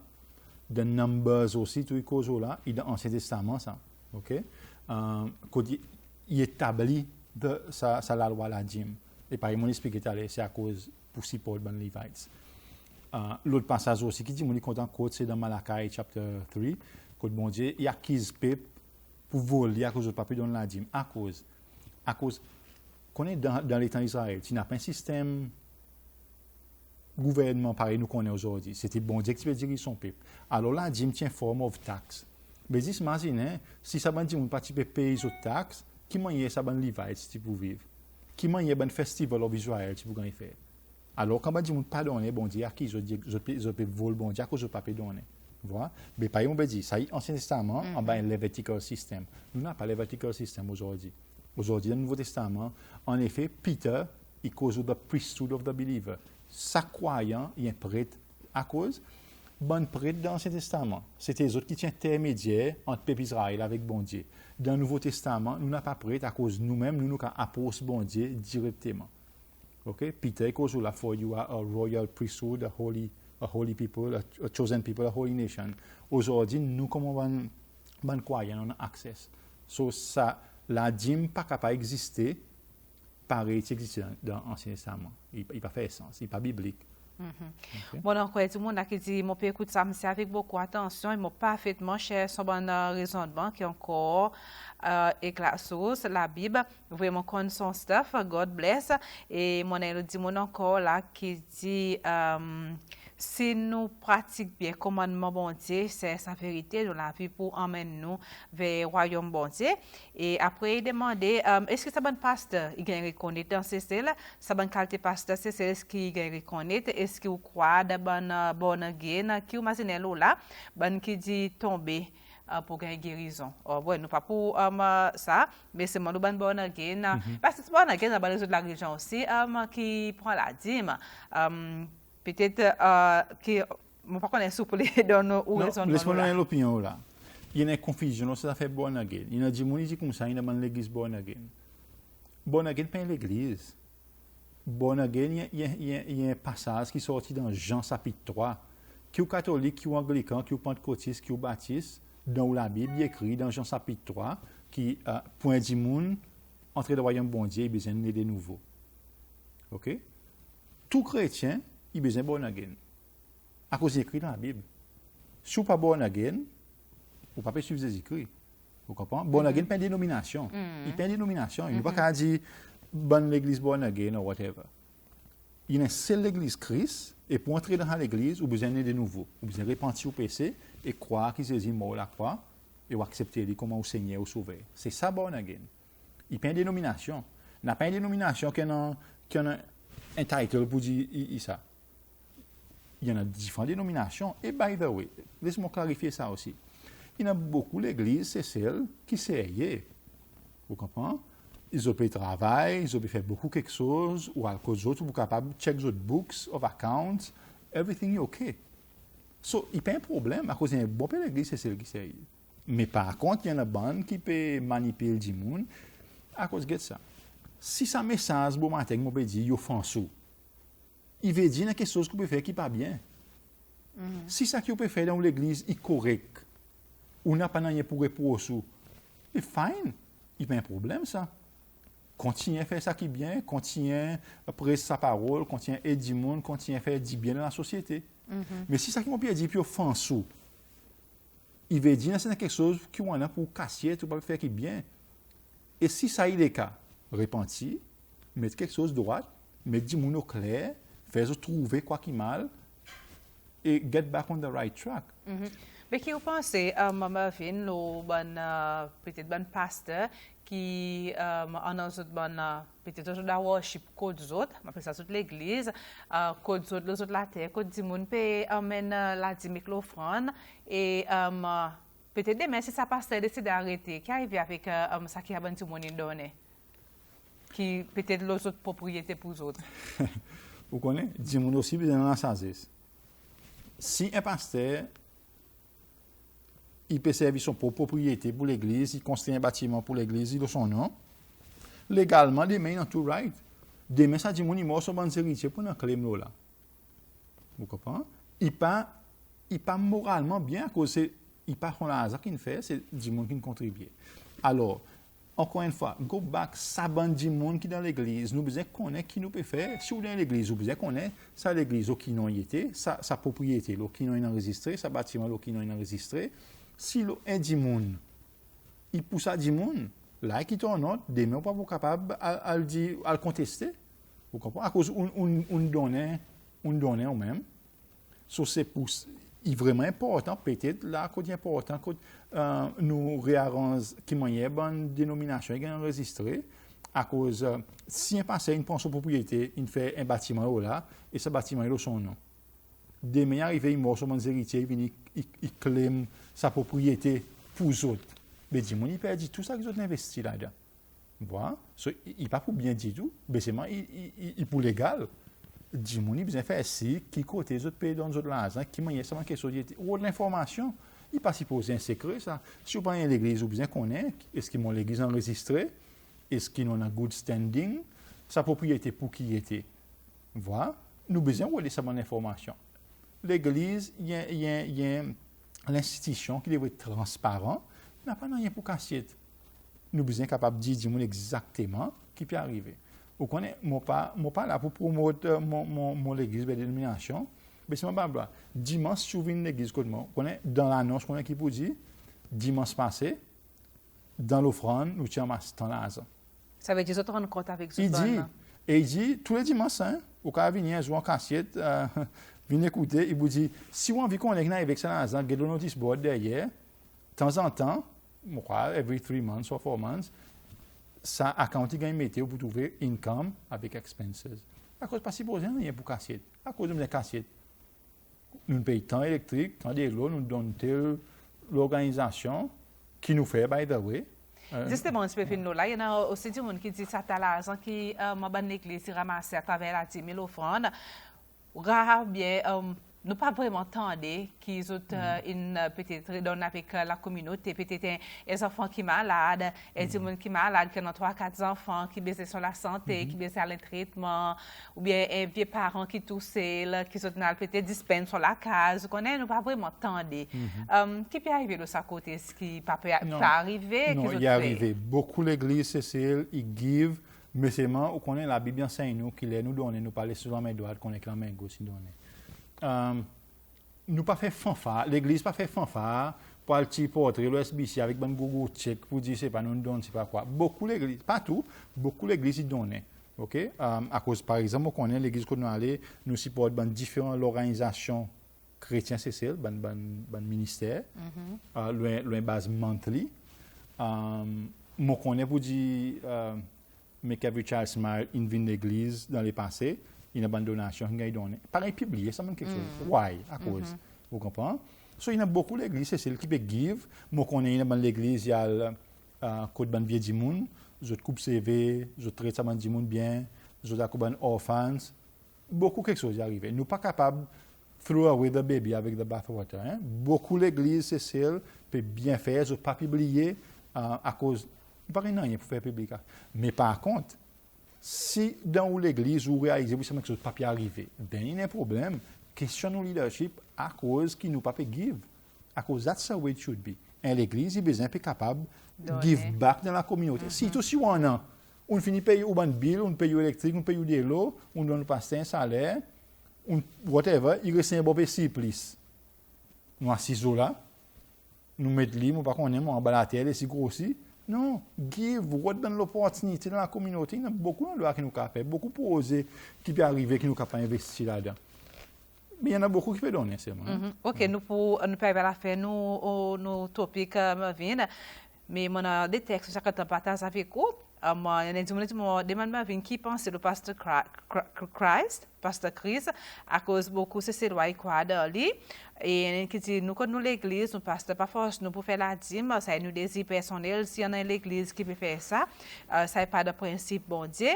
Dans Numbers aussi, tout il cause là. Et dans l'Ancien Testament, ça. Ok. Quand il établit la loi la dîme. Et par exemple, expliqué tout à l'heure, c'est à cause pour support les Levites. L'autre passage aussi qui dit, mon content code, c'est dans Malachi chapter 3, code bon Dieu, il accuse peuple pour voler à cause de papier dans la dîme. À cause, qu'on est dans les temps d'Israël, tu n'as pas un système gouvernement pareil nous connaît aujourd'hui. C'était bon Dieu qui veut diriger son peuple. Alors la dîme tient forme of tax. Mais imaginez, si ça va dire on participe payer les autres taxes, qui m'a ça va livrer si tu peux vivre. Qui m'a un festival of Israël si vous pouvez faire. Alors, quand on dit pardonner, bon Dieu, à qui je peux voler bon Dieu, à cause je ne peux pas pardonner. Voilà. Mais par exemple, on dit, ça y est, Ancien Testament, on a un Levitical system. Nous n'avons pas un Levitical system aujourd'hui. Aujourd'hui, dans le Nouveau Testament, en effet, Peter, il cause the priesthood of the believer. Chaque croyant, il est prêtre à cause. Bon prêtre dans l'Ancien Testament, c'était les autres qui étaient intermédiaires entre peuple Israël avec bon Dieu. Dans le Nouveau Testament, nous n'avons pas prêtre à cause nous-mêmes, nous avons apôtres bon Dieu directement. Okay? Peter goes to for you are a royal priesthood, a holy people, a chosen people, a holy nation. Aujourd'hui, nous, comme on croyants, on a accès. So, ça, la dîme pas capable d'exister, pareil, qui existe dans l'Ancien Testament. Il n'a pas fait sens, il n'est pas biblique. Okay. Bon, donc, tout le monde qui dit, mon père écoute ça, mais c'est avec beaucoup d'attention, il m'a parfaitement cher son bon raisonnement qui est encore éclairci la Bible, vraiment connaît son stuff, God bless. Et mon elle dit, mon encore là qui dit, si nous pratiquons bien le commandement bon Dieu, c'est sa vérité de la vie pour emmener nous vers le royaume bon Dieu. Et après, il demandait, est-ce que ça bon pasteur, il gagne reconnaître dans ces celles, ça bon qualité pasteur, c'est ce qui gagne reconnaître, est-ce qu'il croit dans bon again, qui imagine là, bon qui dit tomber pour gagner guérison. Oh, bon, nous pas pour ça, mais c'est mon bon again, parce que c'est bon again dans les autres la région aussi, qui prend la dîme. Peut-être que je ne sais pas si vous pouvez donner une raison. Laisse-moi donner l'opinion là. Il y a une confusion, ça fait born again. Il y a des gens qui disent comme ça, il y a l'église born again. Born again, pas l'église. Born again, il y a un passage qui est sorti dans Jean chapitre 3, qui est catholique, qui est anglican, qui est pentecôtiste, qui est baptiste, dans la Bible, il est écrit dans Jean chapitre 3, qui point du monde, entrer dans le royaume bon Dieu, il a besoin de nouveau. OK? Tout chrétien, il a besoin de born again. À cause écrit dans la Bible. Si vous n'êtes pas born again, vous ne pouvez pas suivre les écrits. Vous comprenez? Born again, pas une dénomination. Il pas une dénomination. Il ne peut pas dire bonne l'église born again ou whatever. Il y a une seule église Christ, et pour entrer dans l'église, vous avez besoin de nouveau. Vous avez besoin de repentir au péché et croire qu'il Jésus est mort à la croix et vous accepter lui comme au Seigneur, au Sauveur. C'est ça, born again. Il n'y a pas une dénomination. Il n'y a pas une dénomination qui a un title pour dire ça. Il y en a différentes dénominations. Et by the way, laisse-moi clarifier ça aussi. Il y en a beaucoup, l'église, c'est celle qui s'est. Vous comprenez? Ils ont pu travailler, ils ont pu faire beaucoup quelque chose, ou à cause d'autres, vous êtes capable de check votre books of accounts, everything is OK. So, il n'y a pas un problème, à cause d'un bon peu l'église, c'est celle qui s'est. Mais par contre, il y en a une bande qui peut manipuler du monde à cause de ça. Si ça message, bon matin, on peut dire, il fait sous. Il veut dire quelque chose qu'on peut faire qui n'est pas bien. Si ça qu'on peut faire dans l'église est correct, ou n'a pas rien pour reposer, c'est fine. Il n'y a pas un problème, ça. Continuez à faire ça qui est bien, continuez à prêcher sa parole, continuez à aider le monde, continuez à faire du bien dans la société. Mais si ça qu'on peut dire, puis offense, il veut dire que c'est quelque chose qu'on a pour casser, pour faire qui est bien. Et si ça est le cas, repentir, mettre quelque chose de droit, mettre du monde au clair, faire trouver quoi qui est mal, et get back on the right track. Mais qui vous pensez, Maman Vin, peut-être bon pasteur, qui en a peut-être la worship code autres, après ça toute l'église, code autres, les autres la terre, code du monde peut amener la dîme l'offrande et peut-être demain si ça pasteur décide d'arrêter, qui arrive avec ça qui a bon du monde donné, qui peut-être les autres propriétés pour les autres. Vous connaissez, du monde aussi besoin de sagesse. Si un pasteur il peut servir son propre propriété pour l'église, il construit un bâtiment pour l'église, il a son nom. Légalement, demain, il est tout right. Demain, ça dit mon mort son bon héritier pour un claim là. Vous comprenez? Il pas moralement bien à cause il pas son hasard qu'il fait, c'est du monde qui contribue. Alors, encore une fois, go back, ça bandi monde qui dans l'église, nous besoin connaître qui nous peut faire. Si vous dans l'église, vous besoin connaître ça l'église qui non y était, sa propriété, qui non enregistré, sa bâtiment qui non enregistré. Si un dit monde, il pousse à 10 monde, là qui tourne note, demain pas capable à dire à contester. Vous comprenez? À cause on donne au même. So c'est pousse il est vraiment important, peut-être là, c'est important que nous réarrangeons qui manière bonne dénomination qui est enregistrée à cause si un passé une prend son propriété, il fait un bâtiment là et ce bâtiment est son nom. Demain arrivé il mort sur mon héritier, il clame sa propriété pour les autres. Mais dis moi il perd tout ça que les autres investissent là-dedans. Voilà, so, il pas pour bien dire tout, mais c'est il pour légal. Dis-moi, il besoin faire si, qui côté les autres pays dans les autres l'argent, qui manière ça quelque chose ou de l'information, il pas supposé un secret ça. Si vous parlez de l'église, vous besoin connaître est-ce qu'ils m'ont l'église enregistrée, est-ce qu'ils ont un good standing, sa propriété pour qui était. Voilà, nous besoin de ça bonne information. L'église, il y a l'institution qui doit être transparent, n'a pas rien pour casser. Nous besoin capable de dire exactement qui peut arriver. Vous connaissez, moi pas là pour promouvoir mon église de dénomination, mais c'est mon blanc. Dimanche, si vous venez l'église, dans l'annonce qu'on a qui vous dit, dimanche passé, dans l'offrande, nous tiens dans l'argent. Ça veut dire que vous rendez compte avec ce il dit, tous les dimanches, vous pouvez venir jouer en cassette, venir écouter, il vous dit, si vous avez envie qu'on ait avec ça l'argent, vous avez le notice board derrière, de temps en temps, je crois, every 3 months or 4 months, ça account qui gagne météo pour trouver income avec expenses. À cause pas si posé rien pour cassette. À cause de la cassette. Nous payons temps électrique, temps de l'eau, nous donnons l'organisation qui nous fait by the way. Justement, on se fait nous là, il y a aussi des gens qui disent ça t'as l'argent qui m'a ban l'église ramassé à travers la 10 000 offrandes. Rare bien nous pas vraiment attendé qu'ils ont peut-être donné avec la communauté, peut-être des enfants qui sont malades, des gens qui sont malades, qui ont 3-4 enfants qui baissent sur la santé, qui baissent à le traitement, ou bien des vieux parents qui toussent, qui sont peut-être dispensés sur la case. Nous pas vraiment attendé. Qui peut arriver de sa côté, ce qui peut arriver? Non, il y a arrivé. Beaucoup l'église, Cécile, ils give, mais c'est moi, on connaît la Bible enseigne nous, qui nous donne, nous parler sur la main droite, qu'on est la main gauche, donne. Nous pas fait fanfare, l'église pas fait fanfare pour le petit portrait, le SBC avec un Google check pour dire c'est pas nous donne, c'est pas quoi. Beaucoup l'église, pas tout, beaucoup l'église ils donnent. OK? À cause par exemple, on connaît l'église que nous allons, nous supportons différentes organisations chrétiennes Cécile, ban ministère, le base monthly. Moi connais pour dire mais Kevin Charles Smile invite l'église dans les passés. Il y a une donation qui est donnée. Pareil, publié, ça même quelque chose. Why? À cause. Vous comprenez? So, il y a beaucoup d'églises, c'est celle qui peut give. Moi, quand on est dans l'église, il y a le code de vie du monde, je coupe CV, je traite ça du monde bien, je coupe orphans. Beaucoup quelque chose est arrivé. Nous ne sommes pas capables de throw away the baby avec the bathwater. Hein? Beaucoup d'églises, c'est celle peut bien faire, je ne pas publier à cause. Il n'y a pas rien pour faire public. Mais par contre, si dans l'église vous réalisez que ce papier arrivé, ben il y a un problème. Question de leadership à cause qui nous pas give. À cause that's the way it should be. Et l'église est besoin d'être capable de give back dans la communauté. Si tout si on finit payer un bill, on paye l'électrique, on paye de l'eau, on donne passer un salaire, whatever, il reste un bon plus. Nous assisons là, nous mettons l'île, on pas qu'on aime en bas la terre, et si grossi. Non, give, what dans l'opportunité dans la communauté, il y a beaucoup d'endroits qui nous peuvent faire, beaucoup posés qui peuvent arriver, qui nous peuvent investir là-dedans. Mais il y en a beaucoup qui peuvent donner seulement. OK, nous pouvons arriver à la fin, nos topics, mais mon des textes, chaque temps partage avec vous. Il y a des gens qui me demandent qui pense le pasteur Christ, pasteur Christ, à cause beaucoup de ces lois quoi dans lui. Et qui dit nous quand nous l'église, nous pasteur pas force nous pour faire la dîme, ça nous désir personnel. Si on a l'église qui peut faire ça, ça n'est pas de principe bon Dieu.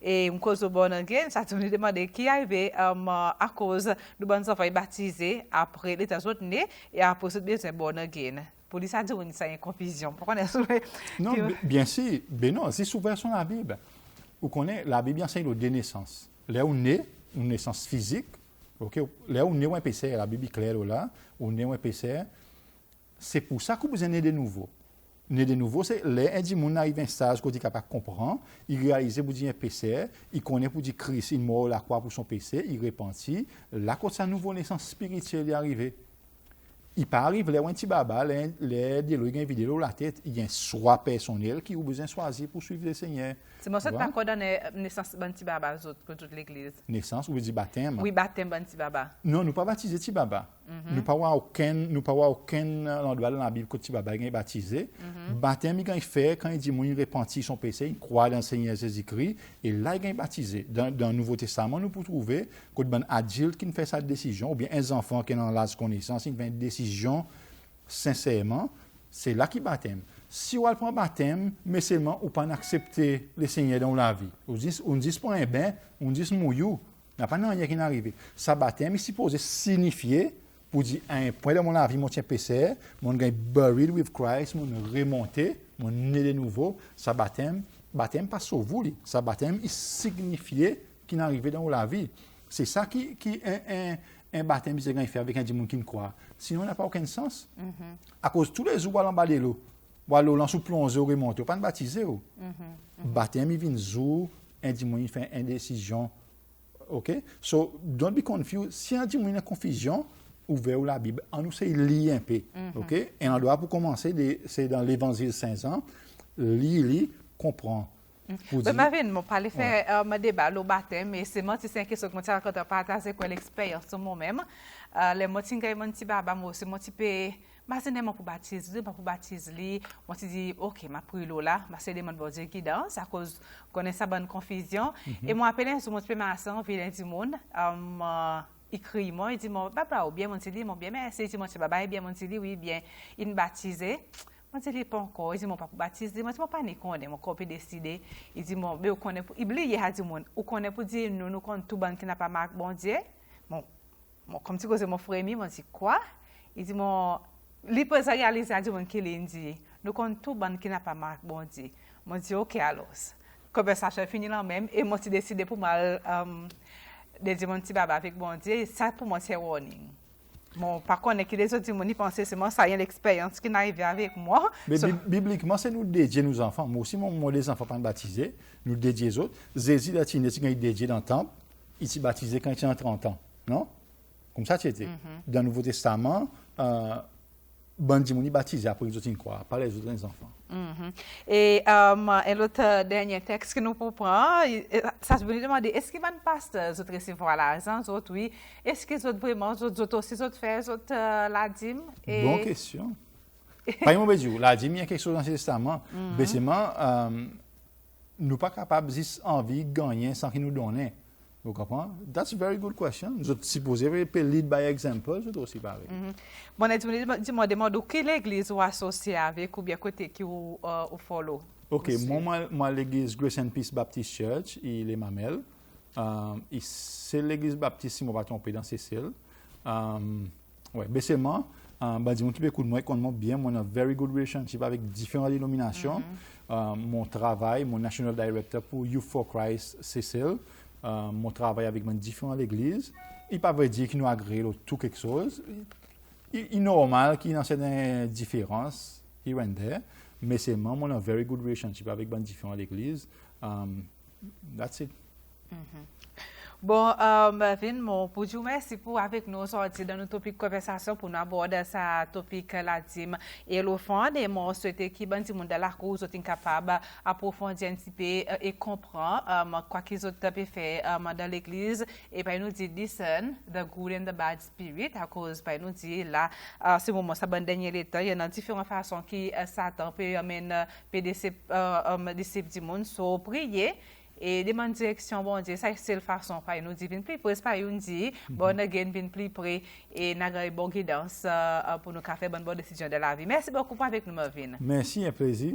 Et une cause de bonne again, ça nous demande qui arrive à cause de bonnes enfants baptisés après les États-Unis et après ce besoin bon again. Pour lui, ça dit qu'il y a une confusion. Pourquoi on est non, bien sûr. Ben non, c'est sous version de la Bible. Vous connaissez, la Bible enseigne de naissance. Là où on est, une naissance physique. Okay? Là où on est un PCR, la Bible est claire là, où on est un PCR. C'est pour ça que vous êtes né de nouveau. Né de nouveau, c'est les individus arrivent à un stage côté capable de comprendre, il réalise pour dire un PCR, il connaît pour dire Christ, il mort la croix pour son péché, il repentit, là quand sa nouvelle naissance spirituelle est arrivée. Il pas arrive les un petit baba, les dialogues une vidéo la tête, il y a un choix personnel qui a besoin de choisir pour suivre le Seigneur. C'est moi ça pas qu'on donne naissance ban petit baba que toute l'église. Naissance ou dit baptême. Oui, baptême ban petit baba. Non, nous pas baptiser petit baba. Nous pas aucun endroit dans la Bible que petit baba est baptisé. Baptême il fait quand il dit il repentit son péché, il croit dans le Seigneur Jésus-Christ et là il est baptisé. Dans le Nouveau Testament nous pouvons trouver que ben adulte qui fait sa décision ou bien un enfant qui est dans l'âge de connaissance, il fait une décision sincèrement, c'est là qu'il baptême. Si on prend baptême, mais seulement on pas accepter le Seigneur dans la vie. On dit pas un bain, on dit mouillou, n'a pas rien qui n'arrive. Ça baptême est supposé signifier pour dire à un point de mon vie, mon tien péché, mon gain buried with Christ, mon remonté, mon né de nouveau, ça baptême pas sauvé, ça baptême il signifiait qu'il n'arrivait dans la vie. C'est ça qui un baptême qui se fait avec un monde qui ne croit. Sinon, il n'a pas aucun sens. À cause de tous les jours, en bas de l'eau, l'eau sous plongée, remonter, pas de baptiser. Baptême, il vient jour, un démon fait une décision. OK? So, don't be confused. Si un démon a une confusion, ouvert la Bible, on nous sait lire un peu. OK? Et on doit, pour commencer, c'est dans l'Évangile Saint-Jean, lire, comprendre. Mais Marvin, je parle faire un débat au baptême, mais c'est moi qui sais que ce que je vais partager avec l'expérience sur moi-même. Les mots qui sont mon petit baba, moi aussi, mon petit peu, je ne pour baptiser, pas pour baptiser. Moi, je dis, OK, ma pris l'eau là, c'est des gens qui qui dansent à cause qu'on ça bonne confusion. Et moi, appelé sur mon petit peu ma soeur, vilain du monde, il crie moi, il dit, mon papa, ou bien mon petit mon bien, merci, il dit, mon petit baba, bien mon petit oui, bien, il me baptisé. Moi, je dis pas encore. Il dit, mon papa baptise. Moi, je ne pas connaître. Mon corps décidé. Il dit, mon, mais on connaît pour. Il dit, on connaît pour dire, nous connaissons tout le monde qui n'a pas marqué, bon Dieu. Bon, comme tu dis, mon frère, moi, je dis, quoi? Il dit, mon, il peut se réaliser à dire, qu'il dit, nous connaissons tout le monde qui n'a pas marqué, bon Dieu. Moi, je dis, OK, alors. Conversation finie là même. Et moi, j'ai décidé pour mal, de dire, mon petit baba avec bon Dieu. Ça, pour moi, c'est warning. Bon, par contre, les autres gens pensaient c'est moi, ça y est l'expérience qui n'arrive avec moi. Mais bibliquement, c'est nous dédier nos enfants. Moi aussi, moi, les enfants pas baptisés, nous dédier les autres. Jésus a été dédié dans le temple, il s'est baptisé quand il a 30 ans. Non? Comme ça, c'était. Dans le Nouveau Testament, Bandimouni baptisé après les autres croient, pas les autres enfants. Et l'autre dernier texte que nous prendre, ça se veut demander, est-ce qu'il va ne passe de recevoir l'argent, autres oui, est-ce qu'ils ont vraiment, autres aussi, autres faire, autres la dîme? Bonne question. Pas une mauvaise la dîme, il y a quelque chose dans ce testament. Basiquement, nous pas capables d'envie de gagner sans qu'ils nous donnent. Vous comprenez? That's a very good question. Je suppose que lead by example, c'est aussi pareil. Bon, dis-moi, demande quelle église ou associée avec ou bien côté qui ou follow? OK, moi l'église Grace and Peace Baptist Church, il est Mamel. C'est l'église baptiste, si je ne me pas tromper, dans Cécile. Ouais, basiquement, dis-moi qui écoute moi, qu'on bien, moi, a very good relationship avec différentes dénominations. Mon travail, mon national director pour Youth for Christ Cécile. Mon travail avec mes différentes églises, il ne peut pas dire qu'il nous agrée tout quelque chose. Il est normal qu'il y ait certaines différences, here and there, mais c'est moi, on a un very good relationship avec mes différentes églises. That's it. Bon, Marvin, pour vous merci pour avec nous sortir dans notre topic conversation pour nous aborder ce topic la dîme et l'offrande. Et moi, je souhaite que les gens de la cause soient capables d'approfondir un petit peu et comprendre quoi qu'ils ont fait dans l'église. Et puis nous dit discern the good and the bad spirit à cause puis nous dit là, ce moment ça bon dernier temps, il y a différentes façons qui Satan peut amener déception du monde. So prier. Et demande direction, bon Dieu, ça c'est la façon pour nous dire, plus près, pas nous dire, bon, again, plus près, et nous avons une bonne guidance pour nous faire une bonne décision de la vie. Merci beaucoup pour avec nous, Marvin. Merci, un plaisir.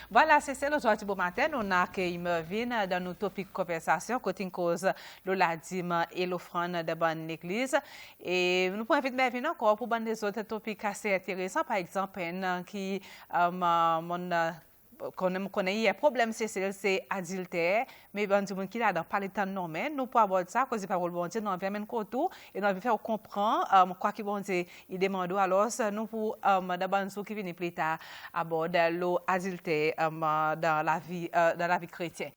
Voilà, c'est ça aujourd'hui bon matin. On a accueilli Marvin dans nos topics conversation, côté cause de la dîme et l'offrande de bonne église. Et nous pouvons inviter Marvin encore pour des autres topics assez intéressants, par exemple, qui connaît hier problème c'est adultère mais bon du monde qui là dans pas le temps non mais nous pour avoir ça cause parole bon Dieu nous permet koto et nous faire comprendre quoi qui bon Dieu il demande alors nous pour d'abord qui vient plus tard aborder l'adultère dans la vie chrétienne.